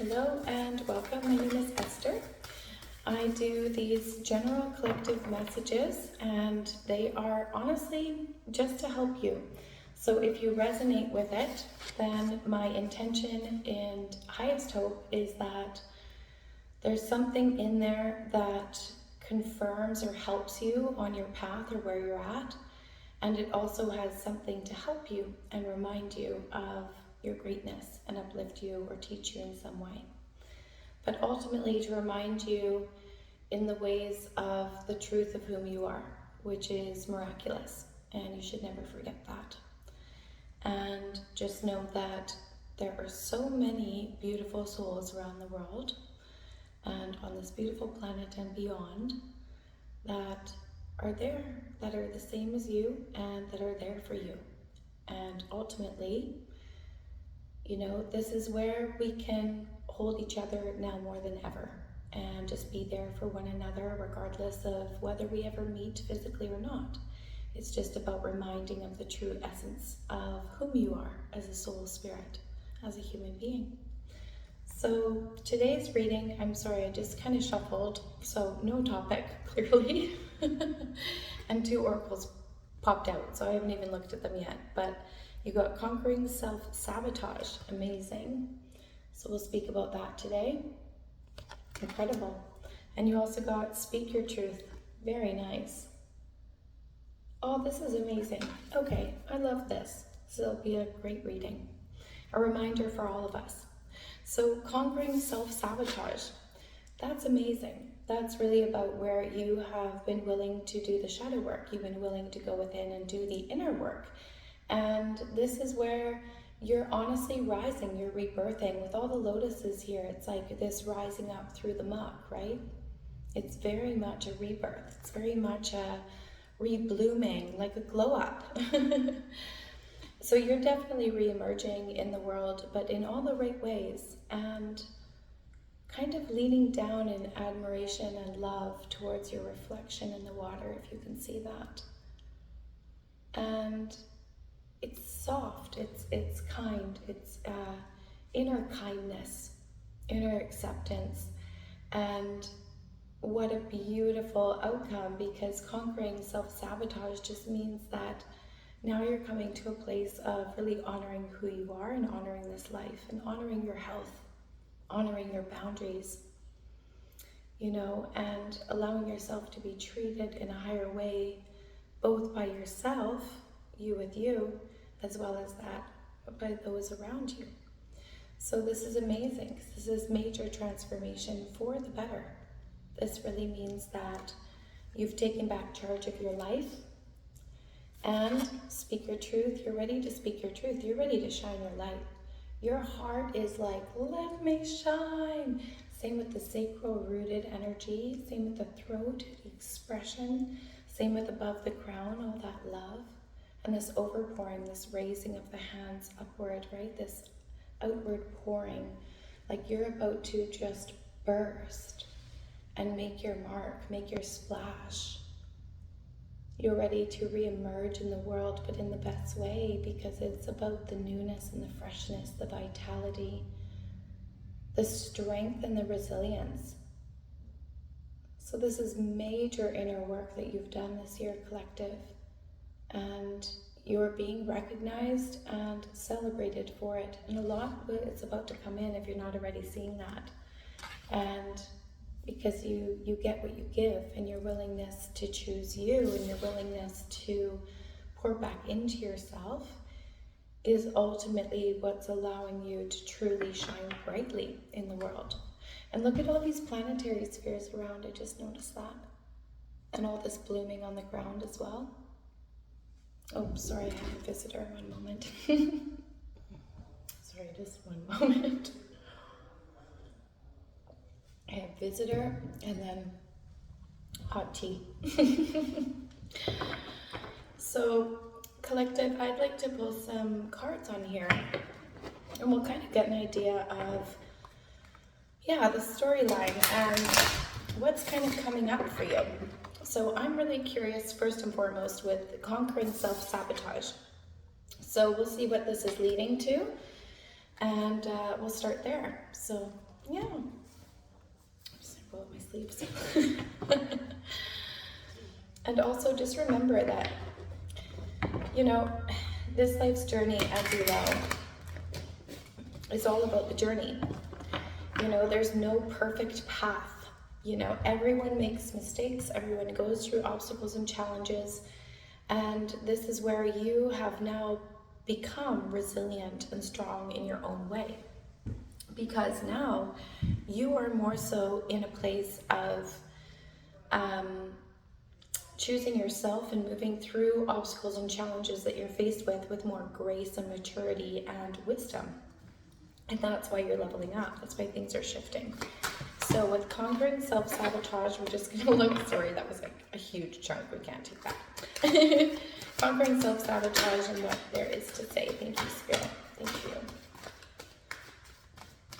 Hello and welcome. My name is Esther. I do these general collective messages and they are honestly just to help you. So if you resonate with it, then my intention and highest hope is that there's something in there that confirms or helps you on your path or where you're at. And it also has something to help you and remind you of your greatness and uplift you or teach you in some way. But ultimately to remind you in the ways of the truth of whom you are, which is miraculous. And you should never forget that. And just know that there are so many beautiful souls around the world and on this beautiful planet and beyond that are there, that are the same as you and that are there for you. And ultimately, this is where we can hold each other now more than ever and just be there for one another regardless of whether we ever meet physically or not. It's just about reminding of the true essence of whom you are as a soul spirit, as a human being. So today's reading, I'm sorry, I just kind of shuffled, so no topic, clearly. And 2 oracles popped out, so I haven't even looked at them yet. But you got conquering self-sabotage, amazing. So we'll speak about that today. Incredible. And you also got speak your truth, very nice. Oh, this is amazing. Okay, I love this. So it'll be a great reading. A reminder for all of us. So conquering self-sabotage, that's amazing. That's really about where you have been willing to do the shadow work. You've been willing to go within and do the inner work. And this is where you're honestly rising, you're rebirthing. With all the lotuses here, it's like this rising up through the muck, right? It's very much a rebirth. It's very much a reblooming, like a glow up. So you're definitely re-emerging in the world, but in all the right ways, and kind of leaning down in admiration and love towards your reflection in the water, if you can see that. And it's soft, it's kind, it's inner kindness, inner acceptance, and what a beautiful outcome, because conquering self-sabotage just means that now you're coming to a place of really honoring who you are and honoring this life and honoring your health, honoring your boundaries, and allowing yourself to be treated in a higher way, both by yourself, you with you, as well as that by those around you. So this is amazing. This is major transformation for the better. This really means that you've taken back charge of your life and speak your truth. You're ready to speak your truth. You're ready to shine your light. Your heart is like, let me shine. Same with the sacral rooted energy. Same with the throat, the expression. Same with above the crown, all that love. And this overpouring, this raising of the hands upward, right? This outward pouring, like you're about to just burst and make your mark, make your splash. You're ready to re-emerge in the world, but in the best way, because it's about the newness and the freshness, the vitality, the strength and the resilience. So this is major inner work that you've done this year, collective. And you're being recognized and celebrated for it. And a lot of it's about to come in if you're not already seeing that. And because you get what you give, and your willingness to choose you and your willingness to pour back into yourself is ultimately what's allowing you to truly shine brightly in the world. And look at all these planetary spheres around. I just noticed that. And all this blooming on the ground as well. Oh, sorry, I have a visitor. One moment. Sorry, just one moment. I have visitor and then hot tea. So, collective, I'd like to pull some cards on here and we'll kind of get an idea of, the storyline and what's kind of coming up for you. So I'm really curious, first and foremost, with conquering self-sabotage. So we'll see what this is leading to, and we'll start there. So Yeah. I'm just gonna roll up my sleeves. And also just remember that, you know, this life's journey, as you know, is all about the journey. You know, there's no perfect path. You know, everyone makes mistakes, everyone goes through obstacles and challenges, and this is where you have now become resilient and strong in your own way. Because now you are more so in a place of choosing yourself and moving through obstacles and challenges that you're faced with more grace and maturity and wisdom. And that's why you're leveling up. That's why things are shifting. So with conquering self-sabotage, we're just going to look, sorry, that was like a huge chunk. We can't take that. Conquering self-sabotage and what there is to say. Thank you, Spirit. Thank you.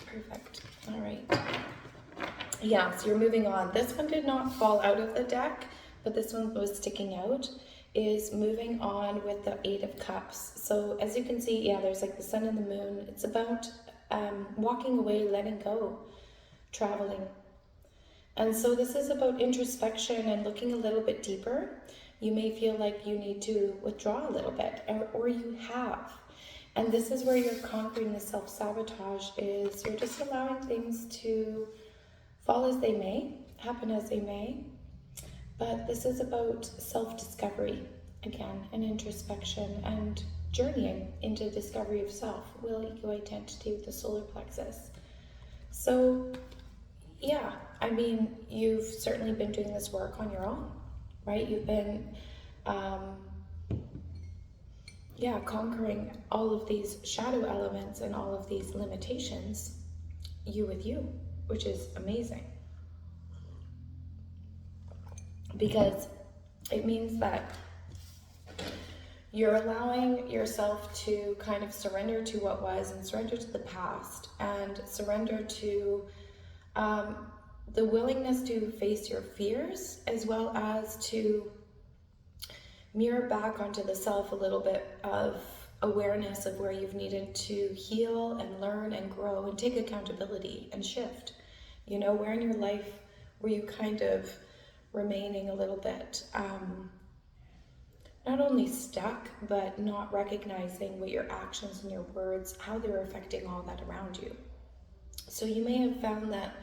Perfect. All right. Yeah, so you're moving on. This one did not fall out of the deck, but this one was sticking out, is moving on with the Eight of Cups. So as you can see, yeah, there's like the sun and the moon. It's about walking away, letting go, traveling. And so this is about introspection and looking a little bit deeper. You may feel like you need to withdraw a little bit, or you have. And this is where you're conquering the self-sabotage, is you're just allowing things to fall as they may, happen as they may. But this is about self-discovery, again, and introspection and journeying into discovery of self, will, ego, identity with the solar plexus. So, yeah, I mean, you've certainly been doing this work on your own, right? You've been, conquering all of these shadow elements and all of these limitations, you with you, which is amazing. Because it means that you're allowing yourself to kind of surrender to what was and surrender to the past and surrender to the willingness to face your fears, as well as to mirror back onto the self a little bit of awareness of where you've needed to heal and learn and grow and take accountability and shift. You know, where in your life were you kind of remaining a little bit not only stuck, but not recognizing what your actions and your words, how they were affecting all that around you. So you may have found that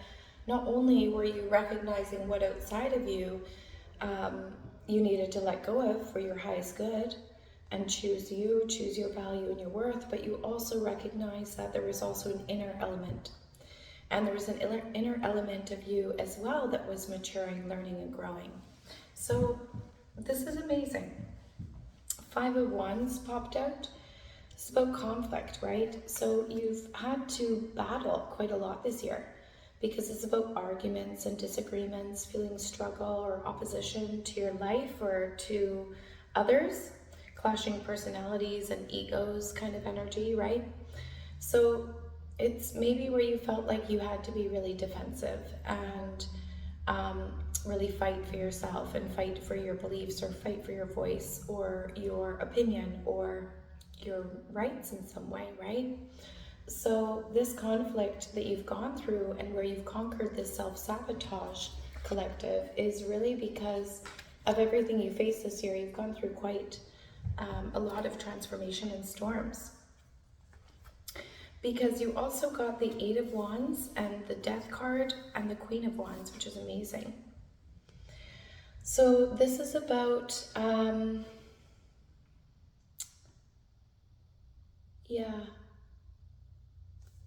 not only were you recognizing what outside of you you needed to let go of for your highest good and choose you, choose your value and your worth, but you also recognize that there was also an inner element. And there was an inner element of you as well that was maturing, learning, and growing. So this is amazing. Five of Wands popped out. It's about conflict, right? So you've had to battle quite a lot this year because it's about arguments and disagreements, feeling struggle or opposition to your life or to others, clashing personalities and egos kind of energy, right? So it's maybe where you felt like you had to be really defensive and really fight for yourself and fight for your beliefs or fight for your voice or your opinion or your rights in some way, right? So this conflict that you've gone through and where you've conquered this self-sabotage collective is really because of everything you faced this year. You've gone through quite a lot of transformation and storms. Because you also got the Eight of Wands and the Death card and the Queen of Wands, which is amazing. So this is about,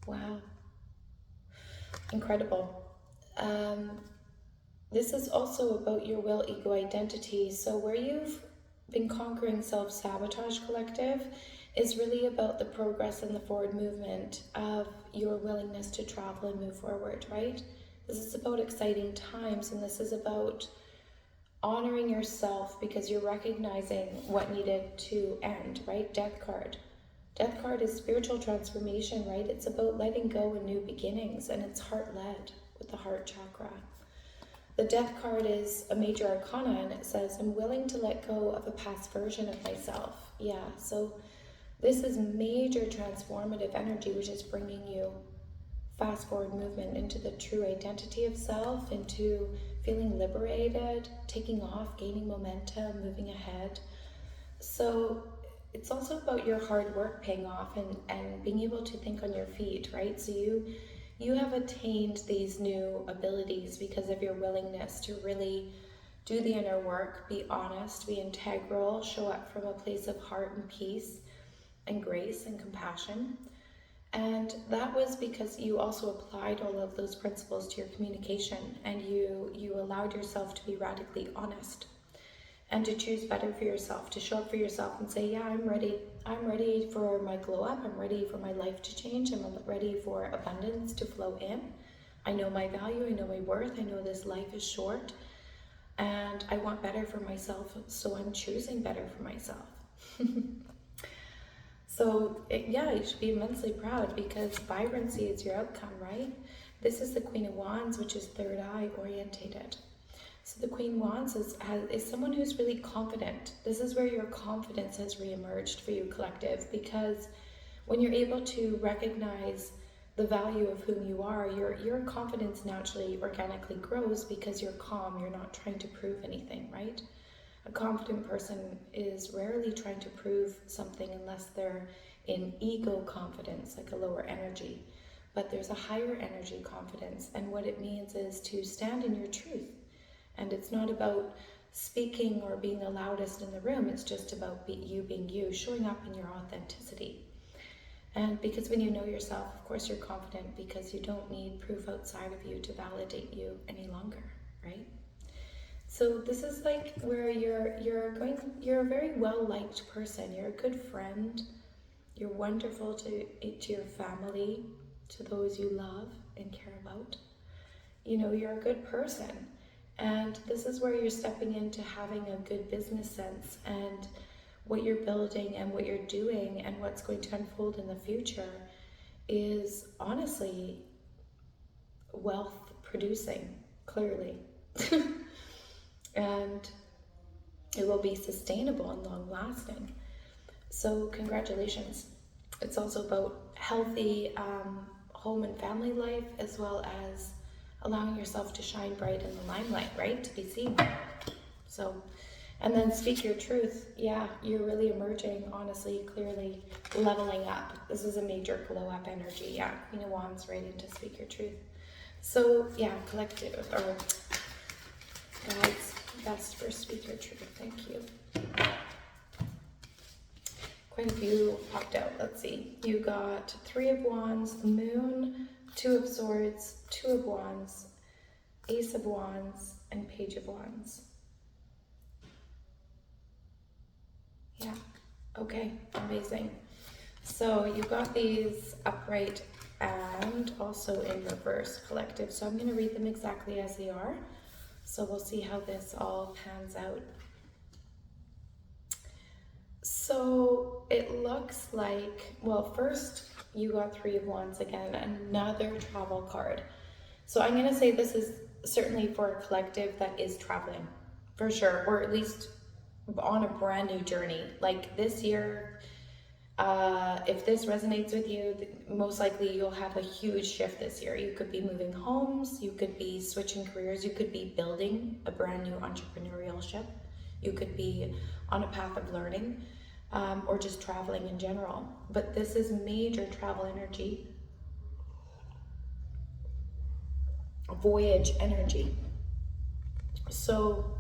wow, incredible. This is also about your will, ego, identity. So where you've been conquering self-sabotage collective is really about the progress and the forward movement of your willingness to travel and move forward, right? This is about exciting times, and this is about honoring yourself because you're recognizing what needed to end, right? Death card. Death card is spiritual transformation, right? It's about letting go and new beginnings, and it's heart-led with the heart chakra. The Death card is a major arcana, and it says, I'm willing to let go of a past version of myself. Yeah, so this is major transformative energy, which is bringing you fast forward movement into the true identity of self, into feeling liberated, taking off, gaining momentum, moving ahead. So it's also about your hard work paying off and being able to think on your feet, right? So you have attained these new abilities because of your willingness to really do the inner work, be honest, be integral, show up from a place of heart and peace and grace and compassion. And that was because you also applied all of those principles to your communication, and you allowed yourself to be radically honest and to choose better for yourself, to show up for yourself and say, yeah, I'm ready. I'm ready for my glow up. I'm ready for my life to change. I'm ready for abundance to flow in. I know my value. I know my worth. I know this life is short and I want better for myself. So I'm choosing better for myself. So yeah, you should be immensely proud because vibrancy is your outcome, right? This is the Queen of Wands, which is third eye orientated. So the Queen Wands is someone who's really confident. This is where your confidence has reemerged for you, collective, because when you're able to recognize the value of whom you are, your confidence naturally, organically grows because you're calm. You're not trying to prove anything, right? A confident person is rarely trying to prove something unless they're in ego confidence, like a lower energy. But there's a higher energy confidence, and what it means is to stand in your truth. And it's not about speaking or being the loudest in the room, it's just about you being you, showing up in your authenticity. And because when you know yourself, of course you're confident because you don't need proof outside of you to validate you any longer, right? So this is like where you're a very well-liked person. You're a good friend. You're wonderful to your family, to those you love and care about. You know, you're a good person. And this is where you're stepping into having a good business sense, and what you're building and what you're doing and what's going to unfold in the future is honestly wealth producing, clearly. And it will be sustainable and long lasting. So congratulations. It's also about healthy home and family life, as well as allowing yourself to shine bright in the limelight, right? To be seen. So, and then speak your truth. Yeah, you're really emerging, honestly, clearly leveling up. This is a major glow up energy. Yeah, Queen of Wands, ready to speak your truth. So yeah, collective, or guides, best for speak your truth. Thank you. Quite a few popped out. Let's see. You got Three of Wands, Moon, Two of Swords, Two of Wands, Ace of Wands, and Page of Wands. Yeah. Okay. Amazing. So you got these upright and also in reverse, collective. So I'm going to read them exactly as they are. So we'll see how this all pans out. So it looks like, well, first you got Three of Wands again, another travel card. So I'm going to say this is certainly for a collective that is traveling, for sure, or at least on a brand new journey. Like this year, if this resonates with you, most likely you'll have a huge shift this year. You could be moving homes, you could be switching careers, you could be building a brand new entrepreneurship, you could be on a path of learning, or just traveling in general. But this is major travel energy, voyage energy. So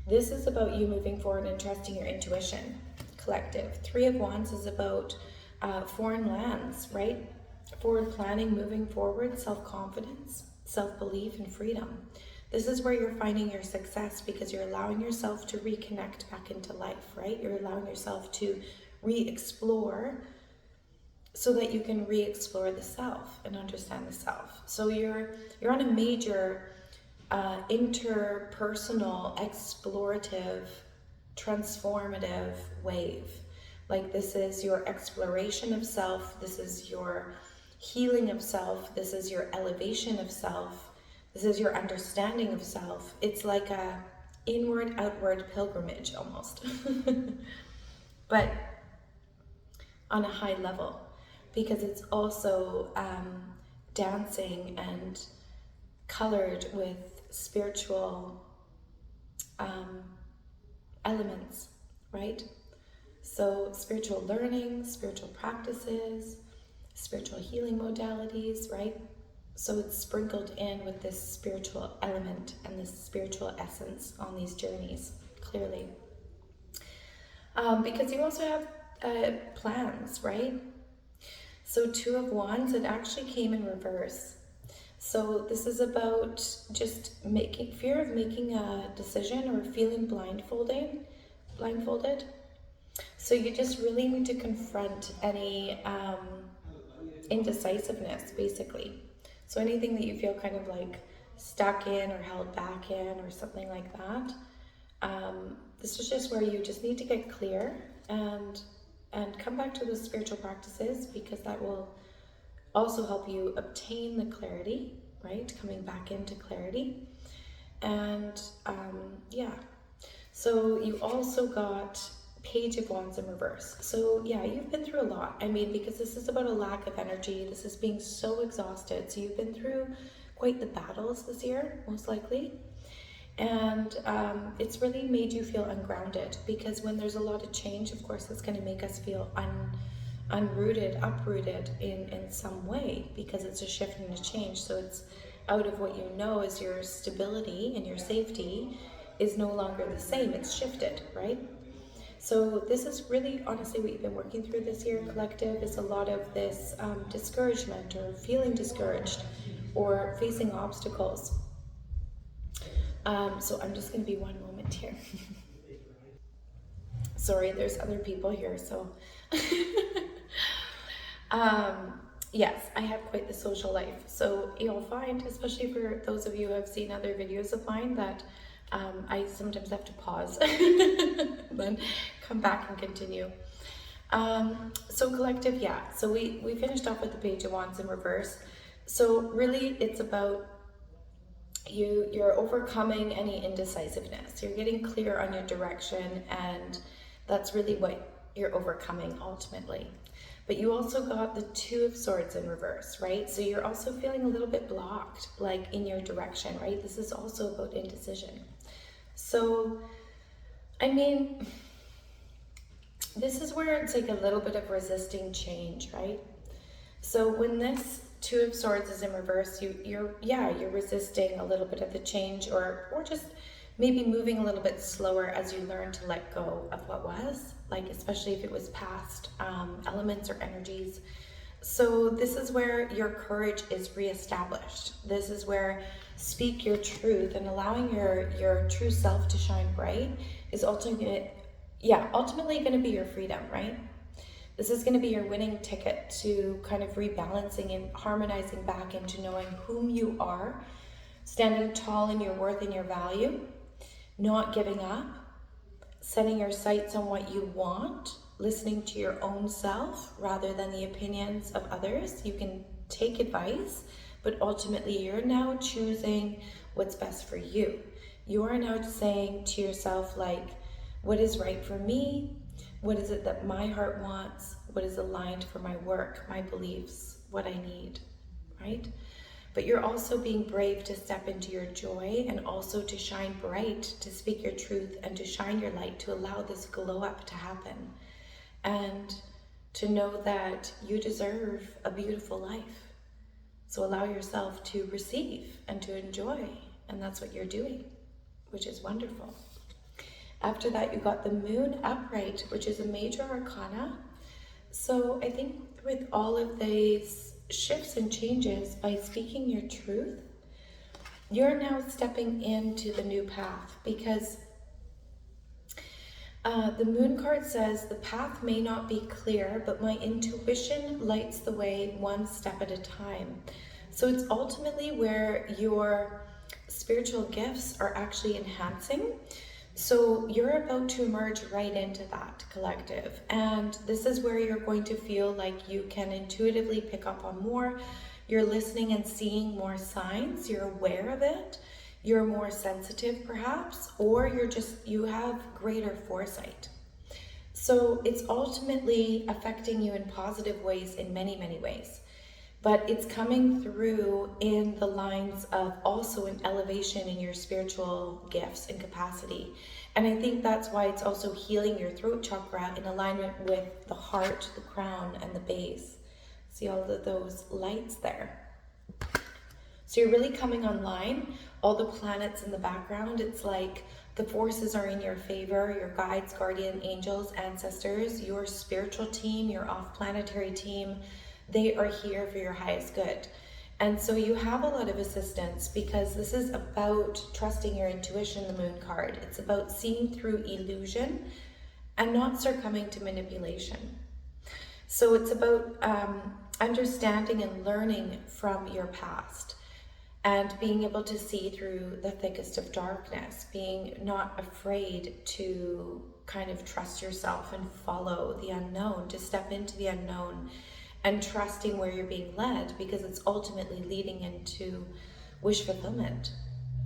this is about you moving forward and trusting your intuition, collective. Three of Wands is about foreign lands, right? Forward planning, moving forward, self-confidence, self-belief, and freedom. This is where you're finding your success because you're allowing yourself to reconnect back into life, right? You're allowing yourself to re-explore so that you can re-explore the self and understand the self. So you're on a major interpersonal, explorative, transformative wave. Like this is your exploration of self, this is your healing of self, this is your elevation of self, this is your understanding of self. It's like a inward, outward pilgrimage almost, but on a high level. because it's also dancing and colored with spiritual elements, right? So spiritual learning, spiritual practices, spiritual healing modalities, right? So it's sprinkled in with this spiritual element and this spiritual essence on these journeys, clearly. Because you also have plans, right? So Two of Wands, it actually came in reverse. So this is about just fear of making a decision or feeling blindfolded. So you just really need to confront any indecisiveness, basically. So anything that you feel kind of like stuck in or held back in or something like that, this is just where you just need to get clear and come back to the spiritual practices, because that will also help you obtain the clarity, right? Coming back into clarity. And yeah, so you also got Page of Wands in reverse. So yeah, you've been through a lot. I mean, because this is about a lack of energy. This is being so exhausted. So you've been through quite the battles this year, most likely. And it's really made you feel ungrounded, because when there's a lot of change, of course, it's going to make us feel uprooted in some way, because it's a shift and a change. So it's out of what you know is your stability and your safety is no longer the same. It's shifted, right? So this is really honestly what you've been working through this year, collective, is a lot of this discouragement or feeling discouraged or facing obstacles. So I'm just going to be one moment here. Sorry, there's other people here, so. Yes, I have quite the social life. So you'll find, especially for those of you who have seen other videos of mine, that I sometimes have to pause, then come back and continue. So collective, yeah. So we finished off with the Page of Wands in reverse. So really it's about you're overcoming any indecisiveness. You're getting clear on your direction, and that's really what you're overcoming ultimately. But you also got the Two of Swords in reverse, right? So you're also feeling a little bit blocked, like in your direction, right? This is also about indecision. So, I mean, this is where it's like a little bit of resisting change, right? So when this Two of Swords is in reverse, you're resisting a little bit of the change, or just maybe moving a little bit slower as you learn to let go of what was, like especially if it was past elements or energies. So this is where your courage is reestablished. This is where speak your truth and allowing your true self to shine bright is ultimately going to be your freedom, right? This is going to be your winning ticket to kind of rebalancing and harmonizing back into knowing whom you are, standing tall in your worth and your value, not giving up, setting your sights on what you want, listening to your own self rather than the opinions of others. You can take advice, but ultimately you're now choosing what's best for you. You are now saying to yourself, like, what is right for me? What is it that my heart wants? What is aligned for my work, my beliefs, what I need, right? But you're also being brave to step into your joy, and also to shine bright, to speak your truth and to shine your light, to allow this glow up to happen, and to know that you deserve a beautiful life. So allow yourself to receive and to enjoy, and that's what you're doing, which is wonderful. After that, you got the Moon upright, which is a major arcana. So I think with all of these shifts and changes, by speaking your truth, you're now stepping into the new path, because the Moon card says, the path may not be clear, but my intuition lights the way one step at a time. So it's ultimately where your spiritual gifts are actually enhancing. So you're about to emerge right into that, collective. And this is where you're going to feel like you can intuitively pick up on more. You're listening and seeing more signs. You're aware of it. You're more sensitive perhaps, or you have greater foresight. So it's ultimately affecting you in positive ways in many, many ways. But it's coming through in the lines of also an elevation in your spiritual gifts and capacity. And I think that's why it's also healing your throat chakra in alignment with the heart, the crown, and the base. See all of those lights there. So you're really coming online, all the planets in the background, it's like the forces are in your favor, your guides, guardian angels, ancestors, your spiritual team, your off-planetary team, they are here for your highest good. And so you have a lot of assistance because this is about trusting your intuition, the moon card. It's about seeing through illusion and not succumbing to manipulation. So it's about understanding and learning from your past and being able to see through the thickest of darkness, being not afraid to kind of trust yourself and follow the unknown, to step into the unknown and trusting where you're being led, because it's ultimately leading into wish fulfillment.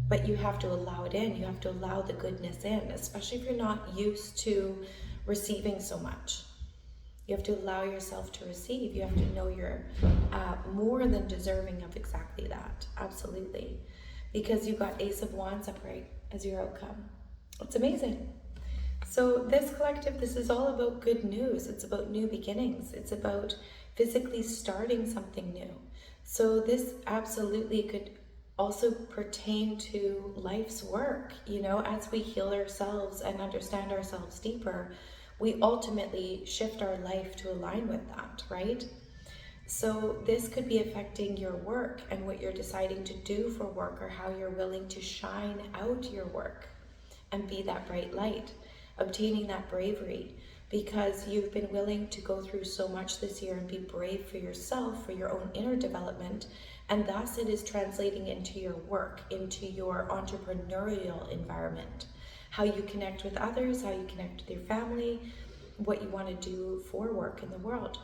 But you have to allow it in, you have to allow the goodness in, especially if you're not used to receiving so much. You have to allow yourself to receive. You have to know you're more than deserving of exactly that. Absolutely. Because you've got Ace of Wands upright as your outcome. It's amazing. So this collective, this is all about good news. It's about new beginnings. It's about physically starting something new. So this absolutely could also pertain to life's work. You know, as we heal ourselves and understand ourselves deeper, we ultimately shift our life to align with that, right? So this could be affecting your work and what you're deciding to do for work, or how you're willing to shine out your work and be that bright light, obtaining that bravery, because you've been willing to go through so much this year and be brave for yourself, for your own inner development, and thus it is translating into your work, into your entrepreneurial environment. How you connect with others, how you connect with your family, what you want to do for work in the world.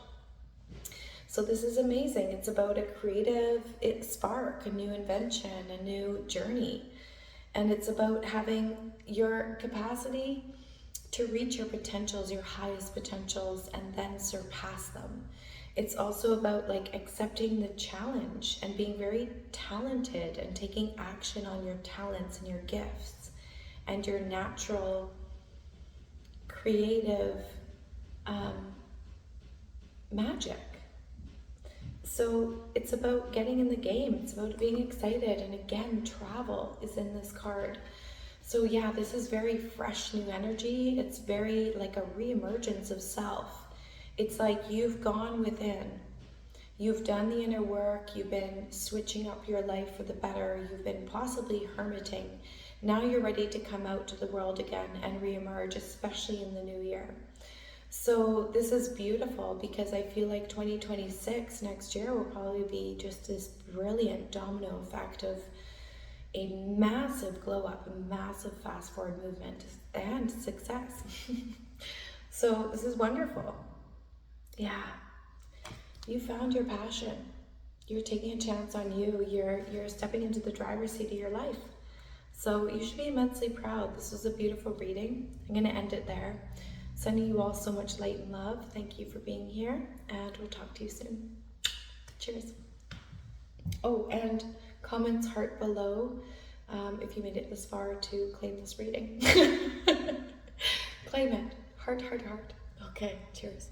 So this is amazing. It's about a creative spark, a new invention, a new journey. And it's about having your capacity to reach your potentials, your highest potentials, and then surpass them. It's also about like accepting the challenge and being very talented and taking action on your talents and your gifts and your natural creative magic. So it's about getting in the game. It's about being excited. And again, travel is in this card. So yeah, this is very fresh new energy. It's very like a reemergence of self. It's like you've gone within. You've done the inner work. You've been switching up your life for the better. You've been possibly hermiting. Now you're ready to come out to the world again and reemerge, especially in the new year. So this is beautiful because I feel like 2026, next year, will probably be just this brilliant domino effect of a massive glow up, a massive fast forward movement, and success. So this is wonderful. Yeah, you found your passion. You're taking a chance on you. You're stepping into the driver's seat of your life. So you should be immensely proud. This was a beautiful reading. I'm going to end it there. Sending you all so much light and love. Thank you for being here, and we'll talk to you soon. Cheers. Oh, and comments heart below if you made it this far to claim this reading. Claim it. Heart, heart, heart. Okay, cheers.